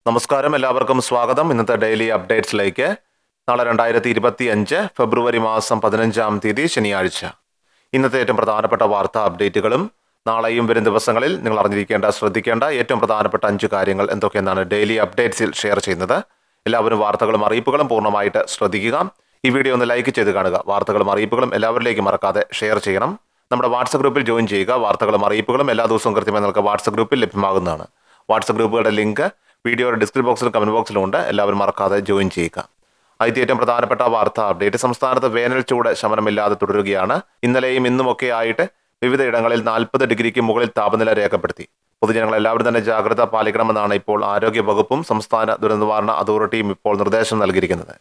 നമസ്കാരം, എല്ലാവർക്കും സ്വാഗതം. ഇന്നത്തെ ഡെയിലി അപ്ഡേറ്റ്സിലേക്ക്. നാളെ 2025 ഫെബ്രുവരി മാസം 15-ാം തീയതി ശനിയാഴ്ച. ഇന്നത്തെ ഏറ്റവും പ്രധാനപ്പെട്ട വാർത്താ അപ്ഡേറ്റുകളും നാളെയും വരും ദിവസങ്ങളിൽ നിങ്ങൾ അറിഞ്ഞിരിക്കേണ്ട, ശ്രദ്ധിക്കേണ്ട ഏറ്റവും പ്രധാനപ്പെട്ട 5 കാര്യങ്ങൾ എന്തൊക്കെയെന്നാണ് ഡെയിലി അപ്ഡേറ്റ്സിൽ ഷെയർ ചെയ്യുന്നത്. എല്ലാവരും വാർത്തകളും അറിയിപ്പുകളും പൂർണ്ണമായിട്ട് ശ്രദ്ധിക്കുക. ഈ വീഡിയോ ഒന്ന് ലൈക്ക് ചെയ്ത് കാണുക. വാർത്തകളും അറിയിപ്പുകളും എല്ലാവരിലേക്കും മറക്കാതെ ഷെയർ ചെയ്യണം. നമ്മുടെ വാട്സപ്പ് ഗ്രൂപ്പിൽ ജോയിൻ ചെയ്യുക. വാർത്തകളും അറിയിപ്പുകളും എല്ലാ ദിവസവും കൃത്യമായി നിങ്ങൾക്ക് വാട്സപ്പ് ഗ്രൂപ്പിൽ ലഭ്യമാകുന്നതാണ്. വാട്സപ്പ് ഗ്രൂപ്പുകളുടെ ലിങ്ക് വീഡിയോയുടെ ഡിസ്ക്രിപ്ഷൻ ബോക്സിലും കമന്റ് ബോക്സിലും ഉണ്ട്. എല്ലാവരും മറക്കാതെ ജോയിൻ ചെയ്യുക. ആദ്യത്തെ ഏറ്റവും പ്രധാനപ്പെട്ട വാർത്താ അപ്ഡേറ്റ്. സംസ്ഥാനത്ത് വേനൽ ചൂട് ശമനമില്ലാതെ തുടരുകയാണ്. ഇന്നലെയും ഇന്നുമൊക്കെ ആയിട്ട് വിവിധ ഇടങ്ങളിൽ 40 ഡിഗ്രിക്ക് മുകളിൽ താപനില രേഖപ്പെടുത്തി. പൊതുജനങ്ങൾ എല്ലാവരും തന്നെ ജാഗ്രത പാലിക്കണമെന്നാണ് ഇപ്പോൾ ആരോഗ്യ വകുപ്പും സംസ്ഥാന ദുരന്ത നിവാരണ അതോറിറ്റിയും ഇപ്പോൾ നിർദ്ദേശം നൽകിയിരിക്കുന്നത്.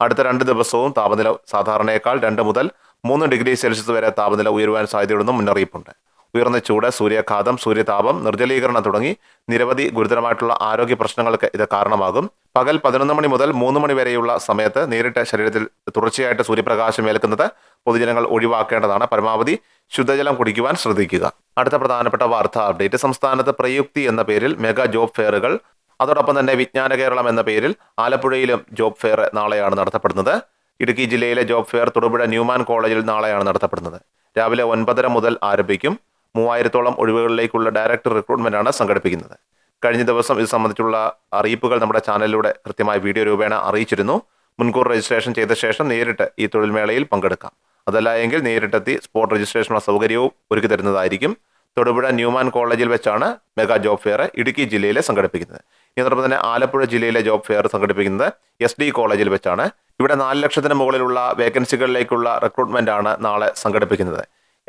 അടുത്ത 2 ദിവസവും താപനില സാധാരണയേക്കാൾ 2 മുതൽ 3 ഡിഗ്രി സെൽഷ്യസ് വരെ താപനില ഉയരുവാൻ സാധ്യതയുണ്ടെന്നും മുന്നറിയിപ്പുണ്ട്. ഉയർന്ന ചൂട്, സൂര്യാഘാതം, സൂര്യതാപം, നിർജ്ജലീകരണം തുടങ്ങി നിരവധി ഗുരുതരമായിട്ടുള്ള ആരോഗ്യ പ്രശ്നങ്ങൾക്ക് ഇത് കാരണമാകും. പകൽ 11 മണി മുതൽ 3 മണി വരെയുള്ള സമയത്ത് നേരിട്ട് ശരീരത്തിൽ തുടർച്ചയായിട്ട് സൂര്യപ്രകാശം ഏൽക്കുന്നത് പൊതുജനങ്ങൾ ഒഴിവാക്കേണ്ടതാണ്. പരമാവധി ശുദ്ധജലം കുടിക്കുവാൻ ശ്രദ്ധിക്കുക. അടുത്ത പ്രധാനപ്പെട്ട വാർത്താ അപ്ഡേറ്റ്. സംസ്ഥാനത്ത് പ്രയുക്തി എന്ന പേരിൽ മെഗാ ജോബ് ഫെയറുകൾ, അതോടൊപ്പം തന്നെ വിജ്ഞാന കേരളം എന്ന പേരിൽ ആലപ്പുഴയിലും ജോബ് ഫെയർ നാളെയാണ് നടത്തപ്പെടുന്നത്. ഇടുക്കി ജില്ലയിലെ ജോബ് ഫെയർ തൊടുപുഴ ന്യൂമാൻ കോളേജിൽ നാളെയാണ് നടത്തപ്പെടുന്നത്. രാവിലെ 9:30 മുതൽ ആരംഭിക്കും. 3000-ഓളം ഒഴിവുകളിലേക്കുള്ള ഡയറക്ട് റിക്രൂട്ട്മെന്റാണ് സംഘടിപ്പിക്കുന്നത്. കഴിഞ്ഞ ദിവസം ഇത് സംബന്ധിച്ചുള്ള അറിയിപ്പുകൾ നമ്മുടെ ചാനലിലൂടെ കൃത്യമായി വീഡിയോ രൂപേണ അറിയിച്ചിരുന്നു. മുൻകൂർ രജിസ്ട്രേഷൻ ചെയ്ത ശേഷം നേരിട്ട് ഈ തൊഴിൽമേളയിൽ പങ്കെടുക്കാം. അതല്ല എങ്കിൽ നേരിട്ടെത്തി സ്പോട്ട് രജിസ്ട്രേഷനുള്ള സൗകര്യവും ഒരുക്കി തരുന്നതായിരിക്കും. തൊടുപുഴ ന്യൂമാൻ കോളേജിൽ വെച്ചാണ് മെഗാ ജോബ് ഫെയർ ഇടുക്കി ജില്ലയിൽ സംഘടിപ്പിക്കുന്നത്. ഇതിനോടൊപ്പം തന്നെ ആലപ്പുഴ ജില്ലയിലെ ജോബ് ഫെയർ സംഘടിപ്പിക്കുന്നത് SD കോളേജിൽ വെച്ചാണ്. ഇവിടെ 4 ലക്ഷത്തിന് മുകളിലുള്ള വേക്കൻസികളിലേക്കുള്ള റിക്രൂട്ട്മെന്റാണ് നാളെ സംഘടിപ്പിക്കുന്നത്.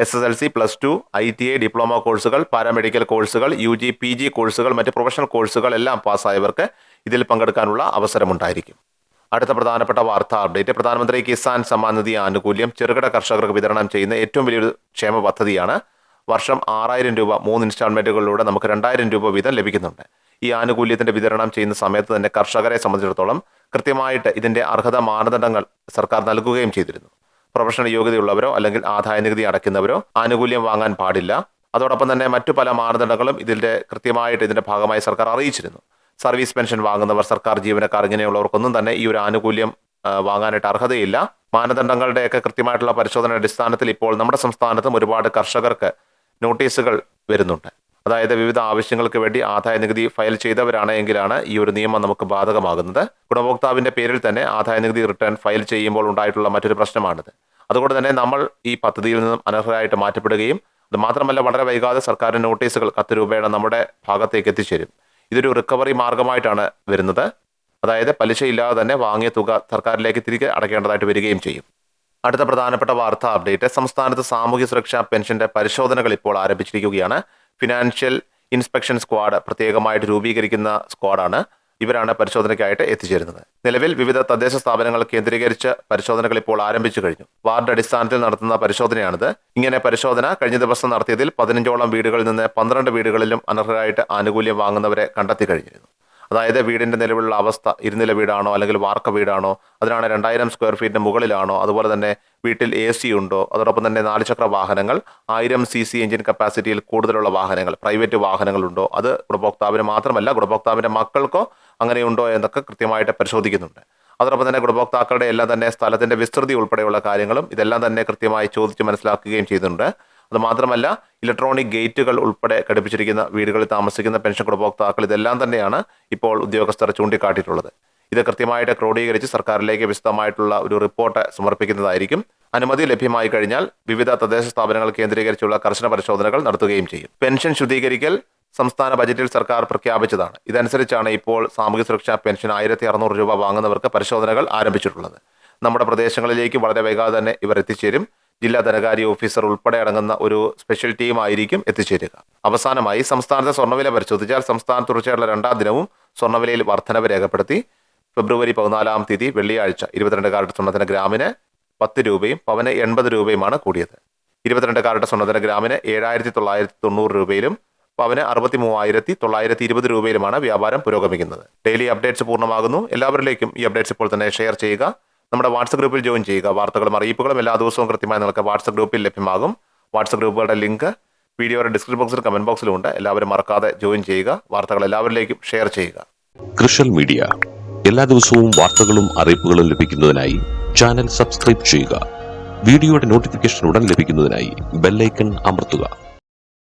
SSLC, +2, ITI, ഡിപ്ലോമ കോഴ്സുകൾ, പാരാമെഡിക്കൽ കോഴ്സുകൾ, UG, PG കോഴ്സുകൾ, മറ്റ് പ്രൊഫഷണൽ കോഴ്സുകൾ എല്ലാം പാസ്സായവർക്ക് ഇതിൽ പങ്കെടുക്കാനുള്ള അവസരമുണ്ടായിരിക്കും. അടുത്ത പ്രധാനപ്പെട്ട വാർത്താ അപ്ഡേറ്റ്. പ്രധാനമന്ത്രി കിസാൻ സമ്മാൻ നിധി ആനുകൂല്യം ചെറുകിട കർഷകർക്ക് വിതരണം ചെയ്യുന്ന ഏറ്റവും വലിയൊരു ക്ഷേമ പദ്ധതിയാണ്. വർഷം 6000 രൂപ 3 ഇൻസ്റ്റാൾമെന്റുകളിലൂടെ നമുക്ക് 2000 രൂപ വീതം ലഭിക്കുന്നുണ്ട്. ഈ ആനുകൂല്യത്തിന്റെ വിതരണം ചെയ്യുന്ന സമയത്ത് തന്നെ കർഷകരെ സംബന്ധിച്ചിടത്തോളം കൃത്യമായിട്ട് ഇതിന്റെ അർഹത മാനദണ്ഡങ്ങൾ സർക്കാർ നൽകുകയും ചെയ്തിരുന്നു. പ്രൊഫഷണൽ യോഗ്യതയുള്ളവരോ അല്ലെങ്കിൽ ആദായ നികുതി അടയ്ക്കുന്നവരോ ആനുകൂല്യം വാങ്ങാൻ പാടില്ല. അതോടൊപ്പം തന്നെ മറ്റു പല മാനദണ്ഡങ്ങളും ഇതിന്റെ ഭാഗമായി സർക്കാർ അറിയിച്ചിരുന്നു. സർവീസ് പെൻഷൻ വാങ്ങുന്നവർ, സർക്കാർ ജീവനക്കാർ, ഇങ്ങനെയുള്ളവർക്കൊന്നും തന്നെ ഈ ഒരു ആനുകൂല്യം വാങ്ങാനായിട്ട് അർഹതയില്ല. മാനദണ്ഡങ്ങളുടെയൊക്കെ കൃത്യമായിട്ടുള്ള പരിശോധനയുടെ അടിസ്ഥാനത്തിൽ ഇപ്പോൾ നമ്മുടെ സംസ്ഥാനത്തും ഒരുപാട് കർഷകർക്ക് നോട്ടീസുകൾ വരുന്നുണ്ട്. അതായത് വിവിധ ആവശ്യങ്ങൾക്ക് വേണ്ടി ആദായ നികുതി ഫയൽ ചെയ്തവരാണ് എങ്കിലാണ് ഈ ഒരു നിയമം നമുക്ക് ബാധകമാകുന്നത്. ഗുണഭോക്താവിന്റെ പേരിൽ തന്നെ ആദായ നികുതി റിട്ടേൺ ഫയൽ ചെയ്യുമ്പോൾ ഉണ്ടായിട്ടുള്ള മറ്റൊരു പ്രശ്നമാണിത്. അതുകൊണ്ട് തന്നെ നമ്മൾ ഈ പദ്ധതിയിൽ നിന്നും അനർഹരായിട്ട് മാറ്റപ്പെടുകയും അത് മാത്രമല്ല വളരെ വൈകാതെ സർക്കാരിന്റെ നോട്ടീസുകൾ കത്ത് രൂപേണ നമ്മുടെ ഭാഗത്തേക്ക് എത്തിച്ചേരും. ഇതൊരു റിക്കവറി മാർഗമായിട്ടാണ് വരുന്നത്. അതായത് പലിശയില്ലാതെ തന്നെ വാങ്ങിയ തുക സർക്കാരിലേക്ക് തിരികെ അടയ്ക്കേണ്ടതായിട്ട് വരികയും ചെയ്യും. അടുത്ത പ്രധാനപ്പെട്ട വാർത്താ അപ്ഡേറ്റ്. സംസ്ഥാനത്ത് സാമൂഹ്യ സുരക്ഷാ പെൻഷന്റെ പരിശോധനകൾ ഇപ്പോൾ ആരംഭിച്ചിരിക്കുകയാണ്. ഫിനാൻഷ്യൽ ഇൻസ്പെക്ഷൻ സ്ക്വാഡ് പ്രത്യേകമായിട്ട് രൂപീകരിക്കുന്ന സ്ക്വാഡാണ്. ഇവരാണ് പരിശോധനയ്ക്കായിട്ട് എത്തിച്ചേരുന്നത്. നിലവിൽ വിവിധ തദ്ദേശ സ്ഥാപനങ്ങൾ കേന്ദ്രീകരിച്ച് പരിശോധനകൾ ഇപ്പോൾ ആരംഭിച്ചു കഴിഞ്ഞു. വാർഡ് അടിസ്ഥാനത്തിൽ നടത്തുന്ന പരിശോധനയാണിത്. ഇങ്ങനെ പരിശോധന കഴിഞ്ഞ ദിവസം നടത്തിയതിൽ 15ഓളം വീടുകളിൽ നിന്ന് 12 വീടുകളിലും അനർഹരായിട്ട് ആനുകൂല്യം വാങ്ങുന്നവരെ കണ്ടെത്തി കഴിഞ്ഞിരുന്നു. അതായത് വീടിന്റെ നിലവിലുള്ള അവസ്ഥ, ഇരുനില വീടാണോ അല്ലെങ്കിൽ വാർക്ക വീടാണോ, അതിനാണ് 2000 സ്ക്വയർ ഫീറ്റിന് മുകളിലാണോ, അതുപോലെ തന്നെ വീട്ടിൽ AC ഉണ്ടോ, അതോടൊപ്പം തന്നെ 4 ചക്ര വാഹനങ്ങൾ, 1000 cc എഞ്ചിൻ കപ്പാസിറ്റിയിൽ കൂടുതലുള്ള വാഹനങ്ങൾ, പ്രൈവറ്റ് വാഹനങ്ങളുണ്ടോ, അത് ഗുണഭോക്താവിന് മാത്രമല്ല ഗുണഭോക്താവിന്റെ മക്കൾക്കോ അങ്ങനെയുണ്ടോ എന്നൊക്കെ കൃത്യമായിട്ട് പരിശോധിക്കുന്നുണ്ട്. അതോടൊപ്പം തന്നെ ഗുണഭോക്താക്കളുടെ എല്ലാം തന്നെ സ്ഥലത്തിന്റെ വിസ്തൃതി ഉൾപ്പെടെയുള്ള കാര്യങ്ങളും ഇതെല്ലാം തന്നെ കൃത്യമായി ചോദിച്ച് മനസ്സിലാക്കുകയും ചെയ്യുന്നുണ്ട്. അത് മാത്രമല്ല ഇലക്ട്രോണിക് ഗേറ്റുകൾ ഉൾപ്പെടെ ഘടിപ്പിച്ചിരിക്കുന്ന വീടുകളിൽ താമസിക്കുന്ന പെൻഷൻ ഗുണഭോക്താക്കൾ ഇതെല്ലാം തന്നെയാണ് ഇപ്പോൾ ഉദ്യോഗസ്ഥർ ചൂണ്ടിക്കാട്ടിയിട്ടുള്ളത്. ഇത് കൃത്യമായിട്ട് ക്രോഡീകരിച്ച് സർക്കാരിലേക്ക് വിശദമായിട്ടുള്ള ഒരു റിപ്പോർട്ട് സമർപ്പിക്കുന്നതായിരിക്കും. അനുമതി ലഭ്യമായി കഴിഞ്ഞാൽ വിവിധ തദ്ദേശ സ്ഥാപനങ്ങൾ കേന്ദ്രീകരിച്ചുള്ള കർശന പരിശോധനകൾ നടത്തുകയും ചെയ്യും. പെൻഷൻ ശുദ്ധീകരിക്കൽ സംസ്ഥാന ബജറ്റിൽ സർക്കാർ പ്രഖ്യാപിച്ചതാണ്. ഇതനുസരിച്ചാണ് ഇപ്പോൾ സാമൂഹ്യ സുരക്ഷാ പെൻഷൻ 1600 രൂപ വാങ്ങുന്നവർക്ക് പരിശോധനകൾ ആരംഭിച്ചിട്ടുള്ളത്. നമ്മുടെ പ്രദേശങ്ങളിലേക്ക് വളരെ വൈകാതെ തന്നെ ഇവർ എത്തിച്ചേരും. ജില്ലാ ധനകാര്യ ഓഫീസർ ഉൾപ്പെടെ അടങ്ങുന്ന ഒരു സ്പെഷ്യൽ ടീം ആയിരിക്കും എത്തിച്ചേരുക. അവസാനമായി സംസ്ഥാനത്തെ സ്വർണ്ണവില പരിശോധിച്ചാൽ സംസ്ഥാനത്ത് തുടർച്ചയായുള്ള 2ാം ദിനവും സ്വർണ്ണവിലയിൽ വർധനവ് രേഖപ്പെടുത്തി. ഫെബ്രുവരി 14-ാം തീയതി വെള്ളിയാഴ്ച 22 കാരറ്റ് സ്വർണ്ണത്തിന് ഗ്രാമിന് 10 രൂപയും പവന് 80 രൂപയുമാണ് കൂടിയത്. 22 കാരറ്റ് സ്വർണ്ണത്തിന് ഗ്രാമിന് 7990 രൂപയിലും പവന് 63,920 രൂപയിലുമാണ് വ്യാപാരം പുരോഗമിക്കുന്നത്. ഡെയിലി അപ്ഡേറ്റ്സ് പൂർണ്ണമാകുന്നു. എല്ലാവരിലേക്കും ഈ അപ്ഡേറ്റ്സ് ഇപ്പോൾ തന്നെ ഷെയർ ചെയ്യുക. നമ്മുടെ വാട്സപ്പ് ഗ്രൂപ്പിൽ ജോയിൻ ചെയ്യുക. വാർത്തകളും അറിയിപ്പുകളും എല്ലാ ദിവസവും കൃത്യമായി നിങ്ങൾക്ക് വാട്സപ്പ് ഗ്രൂപ്പിൽ ലഭ്യമാകും. വാട്സപ്പ് ഗ്രൂപ്പുകളുടെ ലിങ്ക് വീഡിയോയുടെ ഡിസ്ക്രിപ്ഷൻ ബോക്സിലും കമന്റ് ബോക്സിലും ഉണ്ട്. എല്ലാവരും മറക്കാതെ ജോയിൻ ചെയ്യുക. വാർത്തകൾ എല്ലാവരിലേക്കും ഷെയർ ചെയ്യുക. കൃഷൽ മീഡിയ എല്ലാ ദിവസവും വാർത്തകളും അറിയിപ്പുകളും ലഭിക്കുന്നതിനായി ചാനൽ സബ്സ്ക്രൈബ് ചെയ്യുക. വീഡിയോയുടെ നോട്ടിഫിക്കേഷൻ ഉടൻ ലഭിക്കുന്നതിനായി ബെല്ലൈക്കൺ അമർത്തുക.